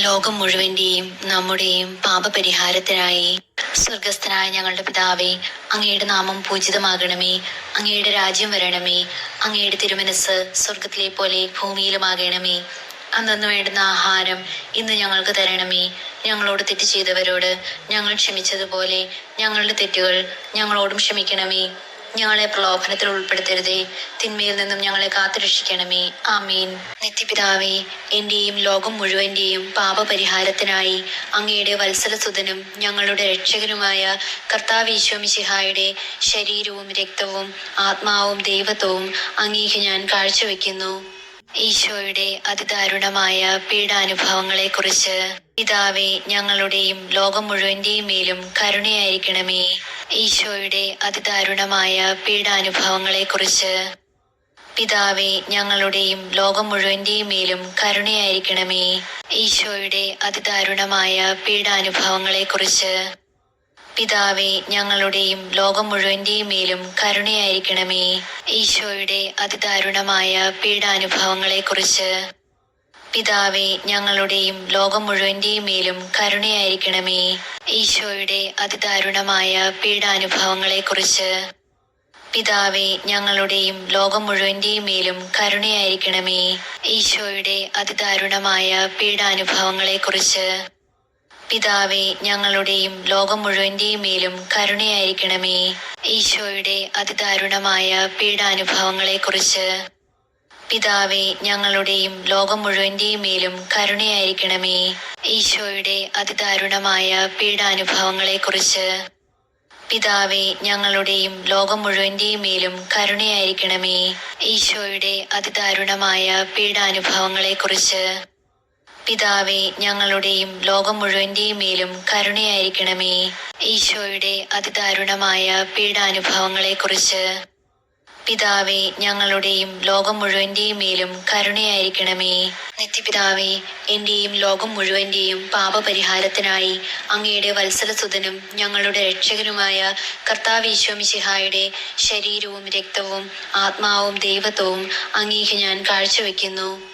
ലോകം മുഴുവന്റെയും നമ്മുടെയും പാപപരിഹാരത്തിനായി. സ്വർഗസ്ഥനായ ഞങ്ങളുടെ പിതാവേ, അങ്ങയുടെ നാമം പൂജിതമാകണമേ. അങ്ങയുടെ രാജ്യം വരണമേ. അങ്ങയുടെ തിരുമനസ് സ്വർഗത്തിലെ പോലെ ഭൂമിയിലുമാകണമേ. അന്നു വേണ്ടുന്ന ആഹാരം ഇന്ന് ഞങ്ങൾക്ക് തരണമേ. ഞങ്ങളോട് തെറ്റ് ചെയ്തവരോട് ഞങ്ങൾ ക്ഷമിച്ചതുപോലെ ഞങ്ങളുടെ തെറ്റുകൾ ഞങ്ങളോടും ക്ഷമിക്കണമേ. ഞങ്ങളെ പ്രലോഭനത്തിൽ ഉൾപ്പെടുത്തരുതേ, തിന്മയിൽ നിന്നും ഞങ്ങളെ കാത്തുരക്ഷിക്കണമേ. ആമീൻ. നിത്യപിതാവേ, എന്റെയും ലോകം മുഴുവന്റെയും പാപപരിഹാരത്തിനായി അങ്ങയുടെ വത്സലസുതനും ഞങ്ങളുടെ രക്ഷകനുമായ കർത്താവ് ഈശോ മിശിഹായുടെ ശരീരവും രക്തവും ആത്മാവും ദൈവത്വവും അങ്ങേക്ക് ഞാൻ കാഴ്ചവെക്കുന്നു. ഈശോയുടെ അതിദാരുണമായ പീഡാനുഭവങ്ങളെക്കുറിച്ച് പിതാവേ, ഞങ്ങളുടെയും ലോകം മുഴുവന്റെയും മേലും കരുണയായിരിക്കണമേ. ഈശോയുടെ അതിദാരുണമായ പീഡാനുഭവങ്ങളെക്കുറിച്ച് പിതാവേ, ഞങ്ങളുടെയും ലോകം മുഴുവന്റെയും മേലും കരുണയായിരിക്കണമേ. ഈശോയുടെ അതിദാരുണമായ പീഡാനുഭവങ്ങളെക്കുറിച്ച് പിതാവേ, ഞങ്ങളുടെയും ലോകം മുഴുവന്റെയും മേലും കരുണയായിരിക്കണമേ. ഈശോയുടെ അതിദാരുണമായ പീഡാനുഭവങ്ങളെക്കുറിച്ച് പിതാവേ, ഞങ്ങളുടെയും ലോകം മുഴുവന്റെയും മേലും കരുണയായിരിക്കണമേ. ഈശോയുടെ അതിദാരുണമായ പീഡാനുഭവങ്ങളെക്കുറിച്ച് പിതാവേ, ഞങ്ങളുടെയും ലോകം മുഴുവന്റെയും മേലും കരുണയായിരിക്കണമേ. ഈശോയുടെ അതിദാരുണമായ പീഡാനുഭവങ്ങളെക്കുറിച്ച് പിതാവേ, ഞങ്ങളുടെയും ലോകം മുഴുവന്റെയും മേലും കരുണയായിരിക്കണമേ. ഈശോയുടെ അതിദാരുണമായ പീഡാനുഭവങ്ങളെക്കുറിച്ച് പിതാവേ, ഞങ്ങളുടെയും ലോകം മുഴുവന്റെയും മേലും കരുണയായിരിക്കണമേ. ഈശോയുടെ അതിദാരുണമായ പീഡാനുഭവങ്ങളെക്കുറിച്ച് പിതാവേ, ഞങ്ങളുടെയും ലോകം മുഴുവന്റെയും മേലും കരുണയായിരിക്കണമേ. ഈശോയുടെ അതിദാരുണമായ പീഡാനുഭവങ്ങളെക്കുറിച്ച് പിതാവേ, ഞങ്ങളുടെയും ലോകം മുഴുവന്റെയും മേലും കരുണയായിരിക്കണമേ. ഈശോയുടെ അതിദാരുണമായ പീഡാനുഭവങ്ങളെക്കുറിച്ച് പിതാവേ, ഞങ്ങളുടെയും ലോകം മുഴുവന്റെയും മേലും കരുണയായിരിക്കണമേ. നിത്യപിതാവേ, എന്റെയും ലോകം മുഴുവന്റെയും പാപപരിഹാരത്തിനായി അങ്ങയുടെ വത്സലസുതനും ഞങ്ങളുടെ രക്ഷകനുമായ കർത്താവ് ഈശോ മിശിഹായുടെ ശരീരവും രക്തവും ആത്മാവും ദൈവത്വവും അങ്ങേക്ക് ഞാൻ കാഴ്ചവെക്കുന്നു.